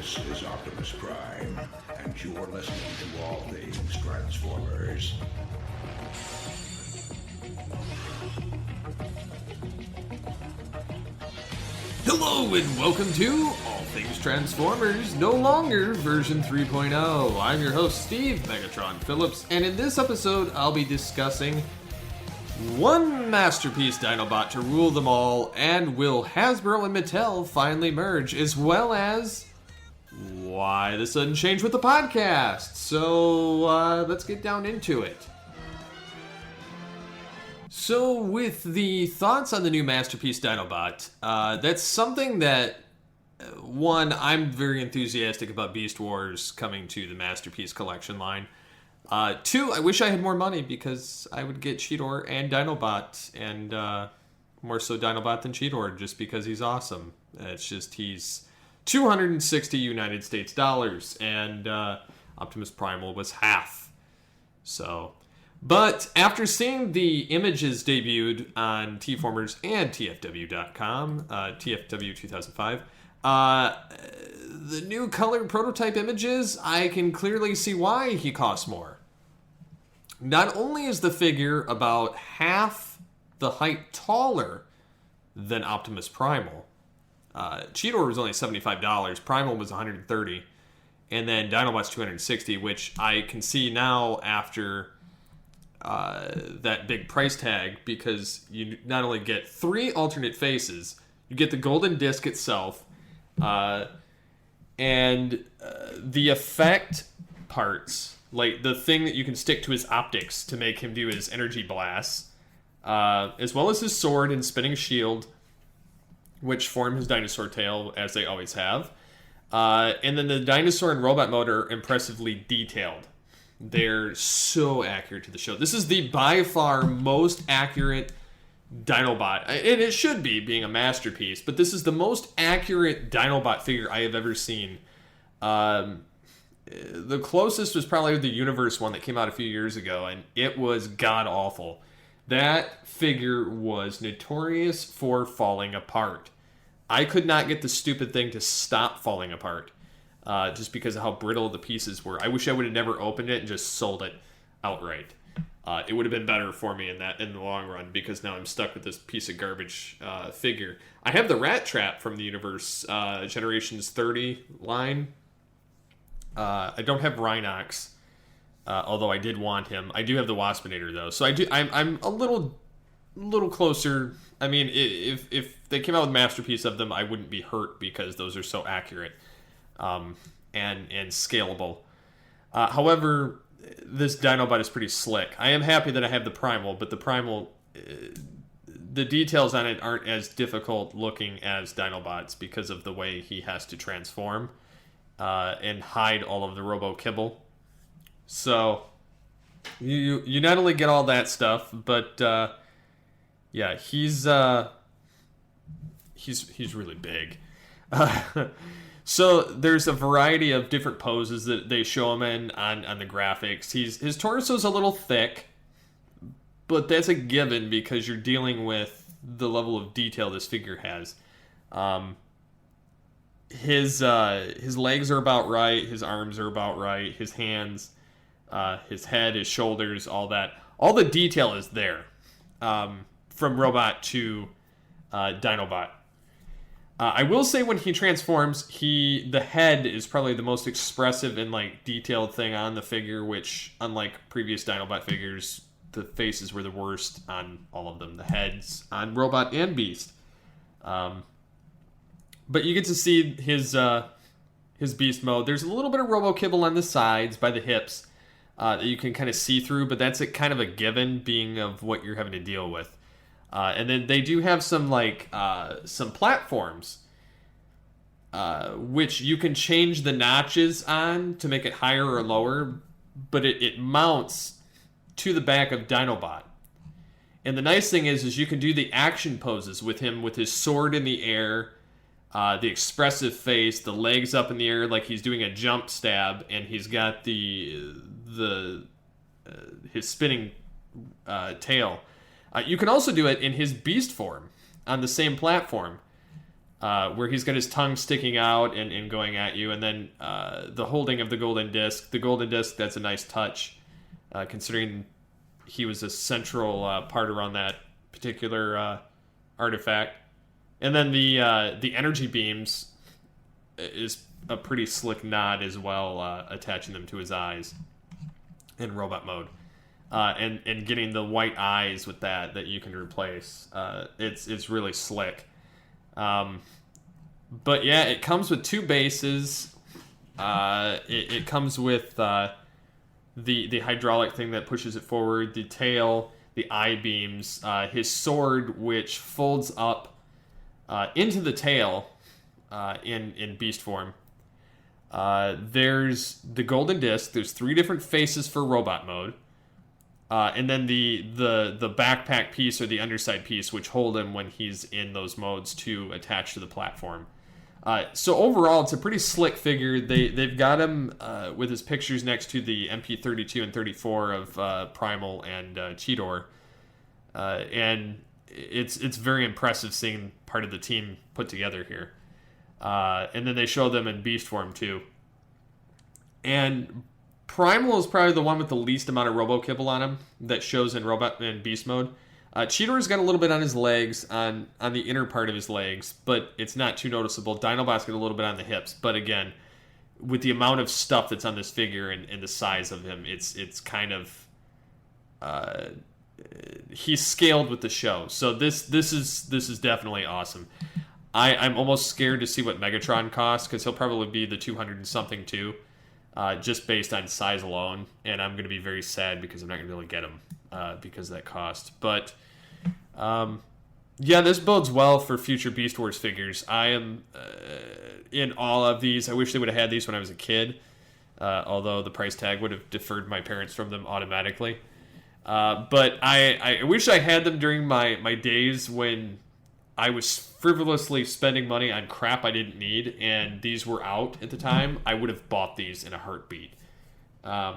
This is Optimus Prime, and you're listening to All Things Transformers. Hello and welcome to All Things Transformers, no longer version 3.0. I'm your host, Steve Megatron Phillips, and in this episode I'll be discussing one Masterpiece Dinobot to rule them all, and will Hasbro and Mattel finally merge, as well as why the sudden change with the podcast. So let's get down into it. So with the thoughts on the new Masterpiece Dinobot, that's something that, one, I'm very enthusiastic about Beast Wars coming to the Masterpiece collection line. Two, I wish I had more money because I would get Cheetor and Dinobot, and more so Dinobot than Cheetor, just because he's awesome. It's just he's $260 United States dollars, and Optimus Primal was half. So, but after seeing the images debuted on T-Formers and TFW.com, TFW 2005, the new colored prototype images, I can clearly see why he costs more. Not only is the figure about half the height taller than Optimus Primal, Cheetor was only $75, Primal was $130, and then Dinobot's $260, which I can see now after that big price tag, because you not only get 3 alternate faces, you get the golden disc itself, and the effect parts, like the thing that you can stick to his optics to make him do his energy blasts, as well as his sword and spinning shield, which form his dinosaur tail, as they always have. And then the dinosaur and robot motor are impressively detailed. They're so accurate to the show. This is the by far most accurate Dinobot, and it should be, being a masterpiece, but this is the most accurate Dinobot figure I have ever seen. The closest was probably the Universe one that came out a few years ago, and it was god-awful. That figure was notorious for falling apart. I could not get the stupid thing to stop falling apart, just because of how brittle the pieces were. I wish I would have never opened it and just sold it outright. It would have been better for me in the long run, because now I'm stuck with this piece of garbage figure. I have the Rat Trap from the Universe Generations 30 line. I don't have Rhinox, although I did want him. I do have the Waspinator though, so I'm a little closer. I mean, if they came out with Masterpiece of them, I wouldn't be hurt, because those are so accurate and scalable. However, this Dinobot is pretty slick. I am happy that I have the Primal, but the Primal, the details on it aren't as difficult looking as Dinobot's, because of the way he has to transform and hide all of the robo kibble. So you not only get all that stuff, but yeah, he's really big. So there's a variety of different poses that they show him in on the graphics. His torso's a little thick, but that's a given because you're dealing with the level of detail this figure has. His legs are about right, his arms are about right, his hands, his head, his shoulders, all that. All the detail is there, from robot to Dinobot. I will say when he transforms, the head is probably the most expressive and detailed thing on the figure, which, unlike previous Dinobot figures, the faces were the worst on all of them. The heads on Robot and Beast. But you get to see his beast mode. There's a little bit of robo kibble on the sides by the hips that you can kind of see through, but that's kind of a given, being of what you're having to deal with. And then they do have some platforms, which you can change the notches on to make it higher or lower, but it mounts to the back of Dinobot. And the nice thing is you can do the action poses with him, with his sword in the air, the expressive face, the legs up in the air like he's doing a jump stab, and he's got his spinning tail. You can also do it in his beast form on the same platform. where he's got his tongue sticking out and going at you, and then the holding of the golden disc. The golden disc, that's a nice touch, considering he was a central part around that particular artifact. And then the energy beams is a pretty slick nod as well, attaching them to his eyes in robot mode. And getting the white eyes with that you can replace. It's really slick. But yeah, it comes with 2 bases. It comes with the hydraulic thing that pushes it forward, the tail, the eye beams, his sword, which folds up into the tail in beast form. There's the golden disc. There's 3 different faces for robot mode. And then the backpack piece or the underside piece, which hold him when he's in those modes to attach to the platform. So overall, it's a pretty slick figure. They've got him with his pictures next to the MP32 and 34 of Primal and Cheetor. And it's very impressive seeing part of the team put together here. And then they show them in beast form too. And Primal is probably the one with the least amount of robo kibble on him that shows in robot and beast mode. Cheetor's got a little bit on his legs, on the inner part of his legs, but it's not too noticeable. Dinobot's got a little bit on the hips, but again, with the amount of stuff that's on this figure and the size of him, it's kind of he's scaled with the show. So this is definitely awesome. I'm almost scared to see what Megatron costs, because he'll probably be the 200 and something too. Just based on size alone, and I'm going to be very sad because I'm not going to be able to get them because of that cost. But yeah, this bodes well for future Beast Wars figures. I am in all of these. I wish they would have had these when I was a kid, although the price tag would have deferred my parents from them automatically. But I wish I had them during my days when I was frivolously spending money on crap I didn't need, and these were out at the time. I would have bought these in a heartbeat. I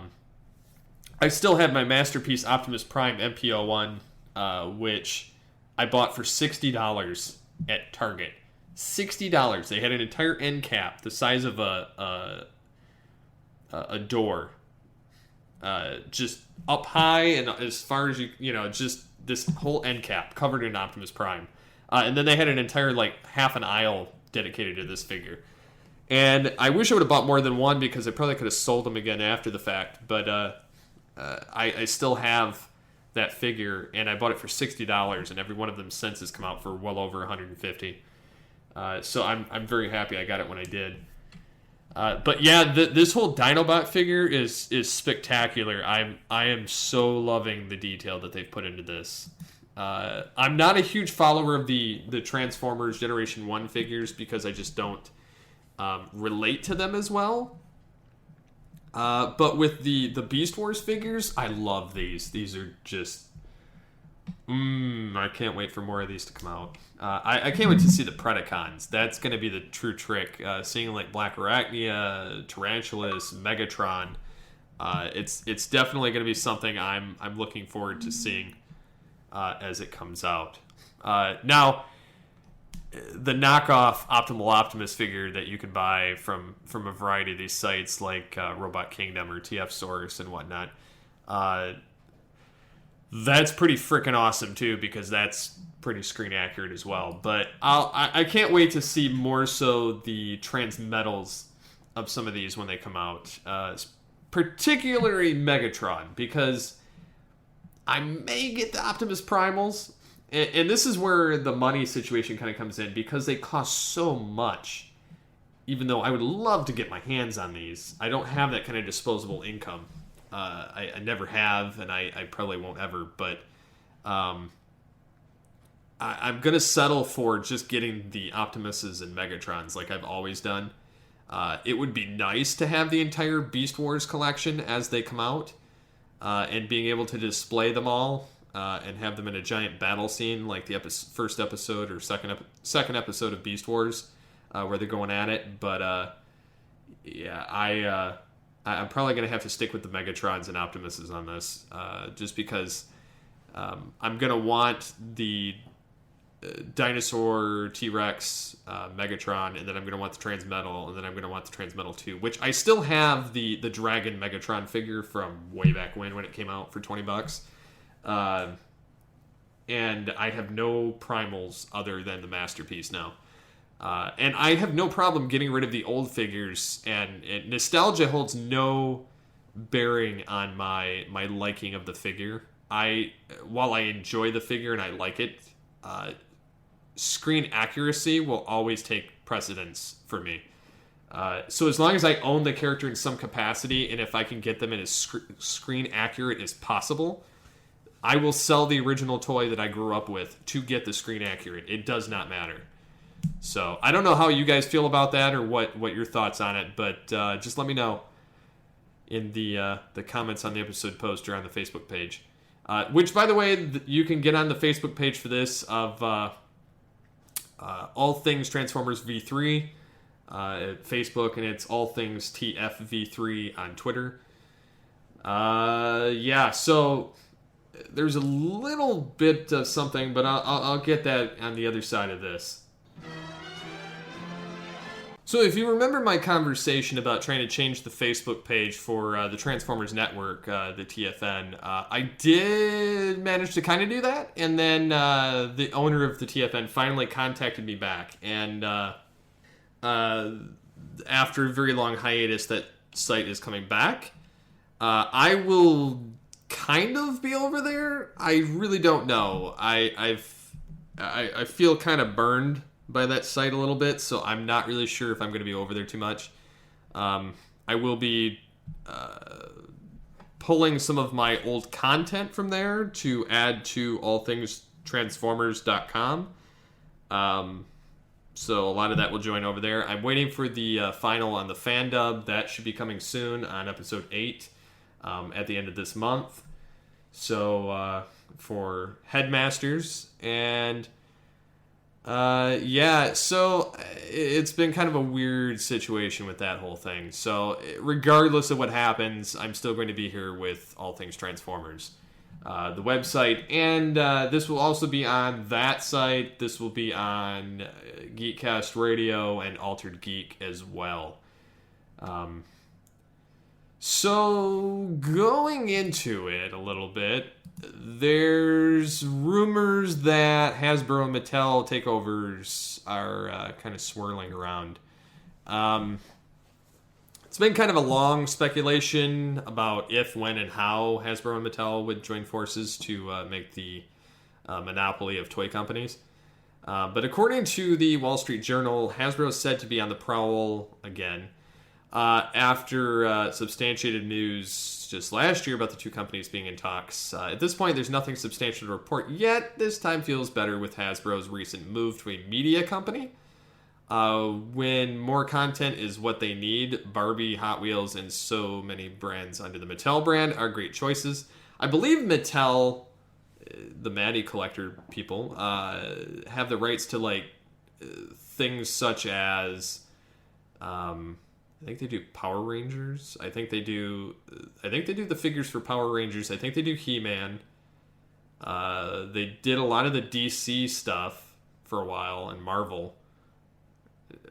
still had my Masterpiece Optimus Prime MP01, which I bought for $60 at Target. $60. They had an entire end cap the size of a door, just up high and as far as just this whole end cap covered in Optimus Prime. And then they had an entire, half an aisle dedicated to this figure. And I wish I would have bought more than one, because I probably could have sold them again after the fact. But I still have that figure, and I bought it for $60, and every one of them since has come out for well over $150. So I'm very happy I got it when I did. But yeah, this whole Dinobot figure is spectacular. I am so loving the detail that they've put into this. I'm not a huge follower of the Transformers Generation 1 figures, because I just don't relate to them as well. But with the Beast Wars figures, I love these. These are just... I can't wait for more of these to come out. I can't wait to see the Predacons. That's going to be the true trick. Seeing Black Arachnia, Tarantulas, Megatron. It's definitely going to be something I'm looking forward to seeing as it comes out. Now, the knockoff Optimal Optimus figure that you can buy from a variety of these sites like Robot Kingdom or TF Source and whatnot, that's pretty freaking awesome too, because that's pretty screen accurate as well. But I can't wait to see more so the Transmetals of some of these when they come out, particularly Megatron, because I may get the Optimus Primals, and this is where the money situation kind of comes in, because they cost so much. Even though I would love to get my hands on these, I don't have that kind of disposable income. I never have, and I probably won't ever, but I'm going to settle for just getting the Optimuses and Megatrons like I've always done. It would be nice to have the entire Beast Wars collection as they come out, and being able to display them all and have them in a giant battle scene like the first episode or second episode of Beast Wars, where they're going at it. But yeah, I'm probably going to have to stick with the Megatrons and Optimuses on this, just because I'm going to want the Dinosaur, T-Rex, Megatron, and then I'm going to want the Transmetal, and then I'm going to want the Transmetal 2, which I still have the Dragon Megatron figure from way back when it came out for $20. And I have no primals other than the Masterpiece now. And I have no problem getting rid of the old figures, and nostalgia holds no bearing on my liking of the figure. While I enjoy the figure and I like it, screen accuracy will always take precedence for me. So as long as I own the character in some capacity, and if I can get them in as screen accurate as possible, I will sell the original toy that I grew up with to get the screen accurate. It does not matter. So I don't know how you guys feel about that or what your thoughts on it, but just let me know in the comments on the episode post or on the Facebook page. Which, by the way, you can get on the Facebook page for this of All Things Transformers V3 at Facebook, and it's All Things TFV3 on Twitter. Yeah, so there's a little bit of something, but I'll get that on the other side of this. So if you remember my conversation about trying to change the Facebook page for the Transformers Network, the TFN, I did manage to kind of do that, and then the owner of the TFN finally contacted me back, and after a very long hiatus, that site is coming back. I will kind of be over there. I really don't know. I feel kind of burned by that site a little bit, so I'm not really sure if I'm going to be over there too much. I will be pulling some of my old content from there to add to allthingstransformers.com. So a lot of that will join over there. I'm waiting for the final on the fan dub. That should be coming soon on episode 8 at the end of this month. So for Headmasters, and yeah, so it's been kind of a weird situation with that whole thing. So regardless of what happens, I'm still going to be here with All Things Transformers, the website, and this will also be on that site. This will be on Geekcast Radio and Altered Geek as well. So going into it a little bit, there's rumors that Hasbro and Mattel takeovers are kind of swirling around. It's been kind of a long speculation about if, when, and how Hasbro and Mattel would join forces to make the monopoly of toy companies. But according to the Wall Street Journal, Hasbro is said to be on the prowl again after substantiated news just last year about the two companies being in talks. At this point, there's nothing substantial to report yet. This time feels better with Hasbro's recent move to a media company. When more content is what they need, Barbie, Hot Wheels, and so many brands under the Mattel brand are great choices. I believe Mattel, the Maddie collector people, have the rights to like things such as I think they do Power Rangers. I think they do the figures for Power Rangers. I think they do He-Man. They did a lot of the DC stuff for a while, and Marvel.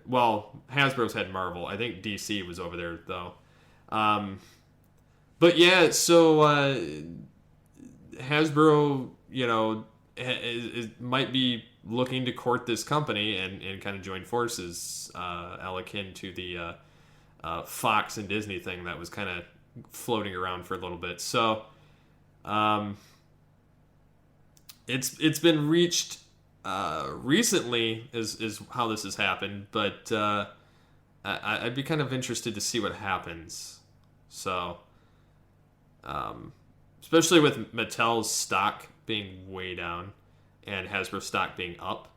Well, Hasbro's had Marvel. I think DC was over there, though. But yeah, so Hasbro, might be looking to court this company and kind of join forces, akin to the Fox and Disney thing that was kind of floating around for a little bit. So it's been reached recently is how this has happened, but I'd be kind of interested to see what happens. So especially with Mattel's stock being way down and Hasbro stock being up.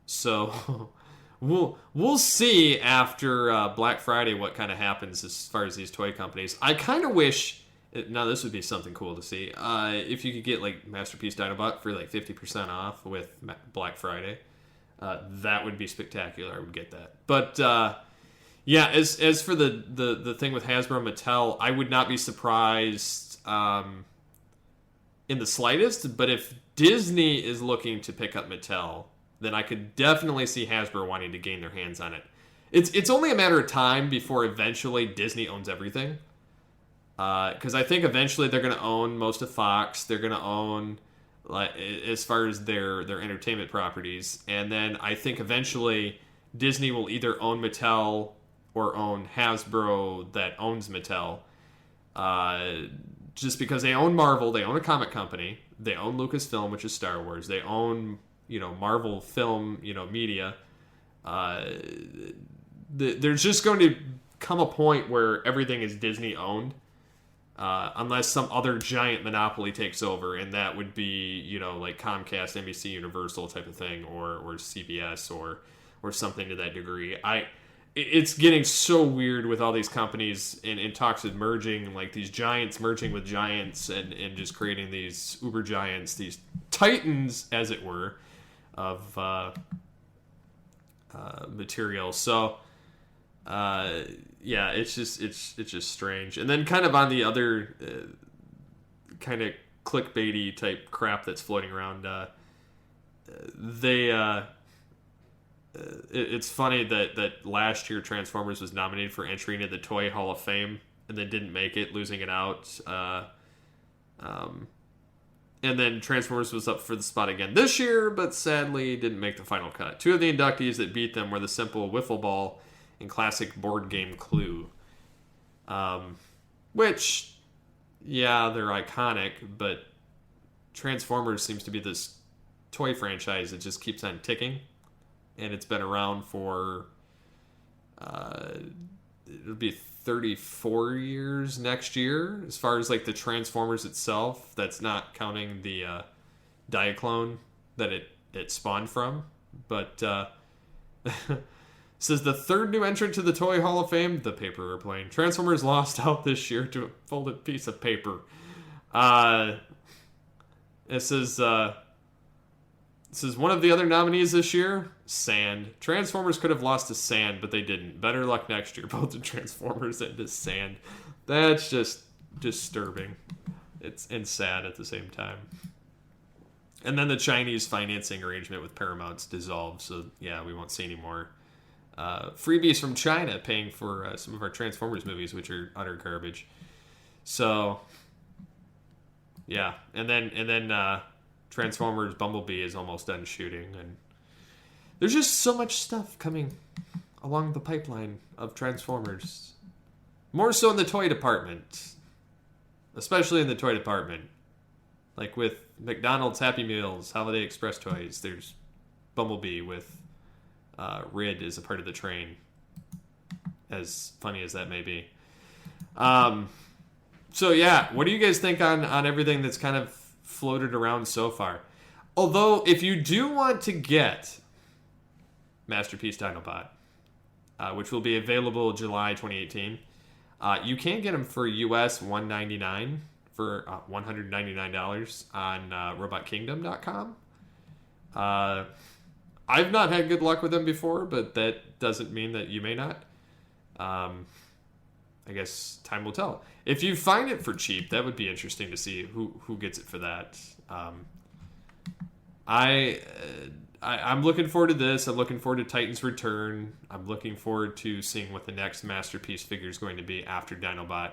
So we'll see after Black Friday what kind of happens as far as these toy companies. I kind of wish, now this would be something cool to see, if you could get like Masterpiece Dinobot for like 50% off with Black Friday. That would be spectacular. I would get that. But yeah, as for the thing with Hasbro and Mattel, I would not be surprised in the slightest. But if Disney is looking to pick up Mattel, then I could definitely see Hasbro wanting to gain their hands on it. It's only a matter of time before eventually Disney owns everything. Because I think eventually they're going to own most of Fox. They're going to own, like, as far as their entertainment properties. And then I think eventually Disney will either own Mattel or own Hasbro that owns Mattel. Just because they own Marvel, they own a comic company, they own Lucasfilm, which is Star Wars, they own, Marvel film, media. There's just going to come a point where everything is Disney owned, unless some other giant monopoly takes over, and that would be, like Comcast, NBC, Universal type of thing, or CBS, or something to that degree. It's getting so weird with all these companies in talks of merging, like these giants merging with giants and just creating these uber giants, these titans, as it were, of material. So, yeah, it's just strange. And then kind of on the other kind of clickbaity type crap that's floating around, it's funny that last year Transformers was nominated for entry into the Toy Hall of Fame and then didn't make it, losing it out. And then Transformers was up for the spot again this year, but sadly didn't make the final cut. Two of the inductees that beat them were the simple wiffle ball and classic board game Clue. Which, yeah, they're iconic, but Transformers seems to be this toy franchise that just keeps on ticking. And it's been around for, it'll be 34 years next year, as far as like the Transformers itself. That's not counting the Diaclone that it spawned from. But says the third new entrant to the Toy Hall of Fame, the paper airplane. Transformers lost out this year to a folded piece of paper. It says one of the other nominees this year, Sand. Transformers could have lost to Sand, but they didn't. Better luck next year, both to Transformers and to Sand. That's just disturbing. And sad at the same time. And then the Chinese financing arrangement with Paramount's dissolved, so yeah, we won't see any more freebies from China paying for some of our Transformers movies, which are utter garbage. So, yeah, and then Transformers Bumblebee is almost done shooting, and there's just so much stuff coming along the pipeline of Transformers. More so in the toy department, especially in the toy department. Like with McDonald's Happy Meals, Holiday Express toys, there's Bumblebee with Rid as a part of the train. As funny as that may be. So yeah, what do you guys think on everything that's kind of floated around so far? Although, if you do want to get Masterpiece Dinobot, which will be available July 2018, you can get them for US $199 for $199 on RobotKingdom.com. I've not had good luck with them before, but that doesn't mean that you may not. I guess time will tell. If you find it for cheap, that would be interesting to see who gets it for that. I'm looking forward to this. I'm looking forward to Titan's return. I'm looking forward to seeing what the next Masterpiece figure is going to be after Dinobot,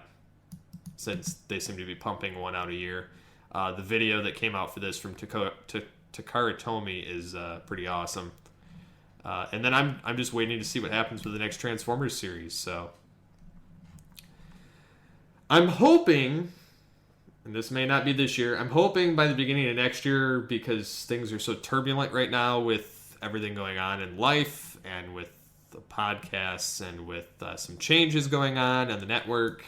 since they seem to be pumping one out a year. The video that came out for this from Takara Tomy is pretty awesome. And then I'm just waiting to see what happens with the next Transformers series. So I'm hoping, and this may not be this year, I'm hoping by the beginning of next year, because things are so turbulent right now with everything going on in life and with the podcasts and with some changes going on the network.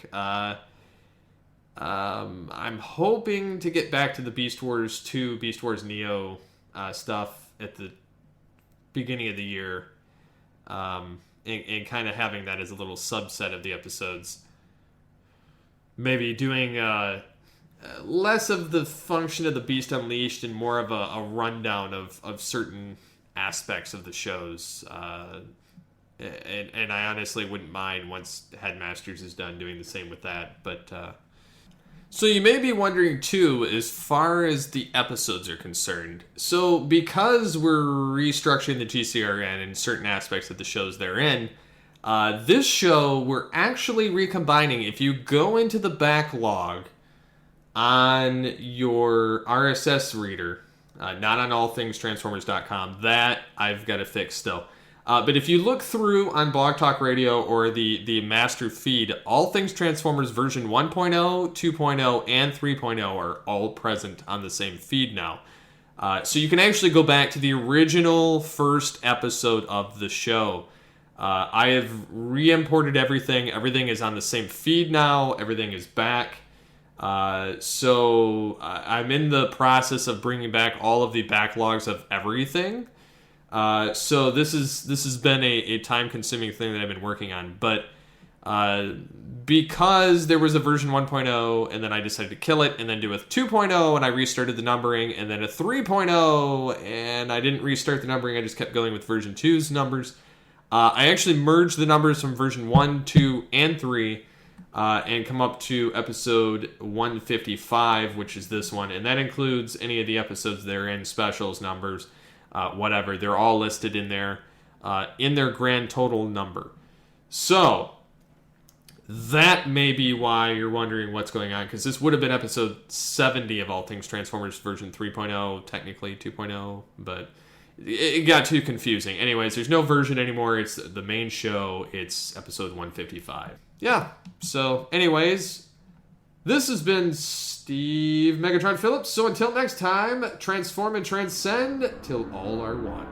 I'm hoping to get back to the Beast Wars 2, Beast Wars Neo stuff at the beginning of the year, and kind of having that as a little subset of the episodes. Maybe doing less of the function of the Beast Unleashed and more of a rundown of certain aspects of the shows. And I honestly wouldn't mind once Headmasters is done doing the same with that. But So you may be wondering too, as far as the episodes are concerned. So because we're restructuring the GCRN and certain aspects of the shows they're in, this show we're actually recombining. If you go into the backlog on your RSS reader, not on allthingstransformers.com, that I've got to fix still. But if you look through on Blog Talk Radio or the master feed, All Things Transformers version 1.0, 2.0, and 3.0 are all present on the same feed now. So you can actually go back to the original first episode of the show. I have re-imported everything. Everything is on the same feed now. Everything is back. So I'm in the process of bringing back all of the backlogs of everything. So this has been a time-consuming thing that I've been working on, but because there was a version 1.0, and then I decided to kill it, and then do a 2.0, and I restarted the numbering, and then a 3.0, and I didn't restart the numbering, I just kept going with version 2's numbers. I actually merged the numbers from version 1, 2, and 3, and come up to episode 155, which is this one, and that includes any of the episodes they're in, specials, numbers, whatever. They're all listed in there, in their grand total number. So, that may be why you're wondering what's going on, because this would have been episode 70 of All Things Transformers version 3.0, technically 2.0, but it got too confusing. Anyways, there's no version anymore. It's the main show. It's episode 155. Yeah, so anyways, this has been Steve Megatron Phillips. So until next time, transform and transcend till all are one.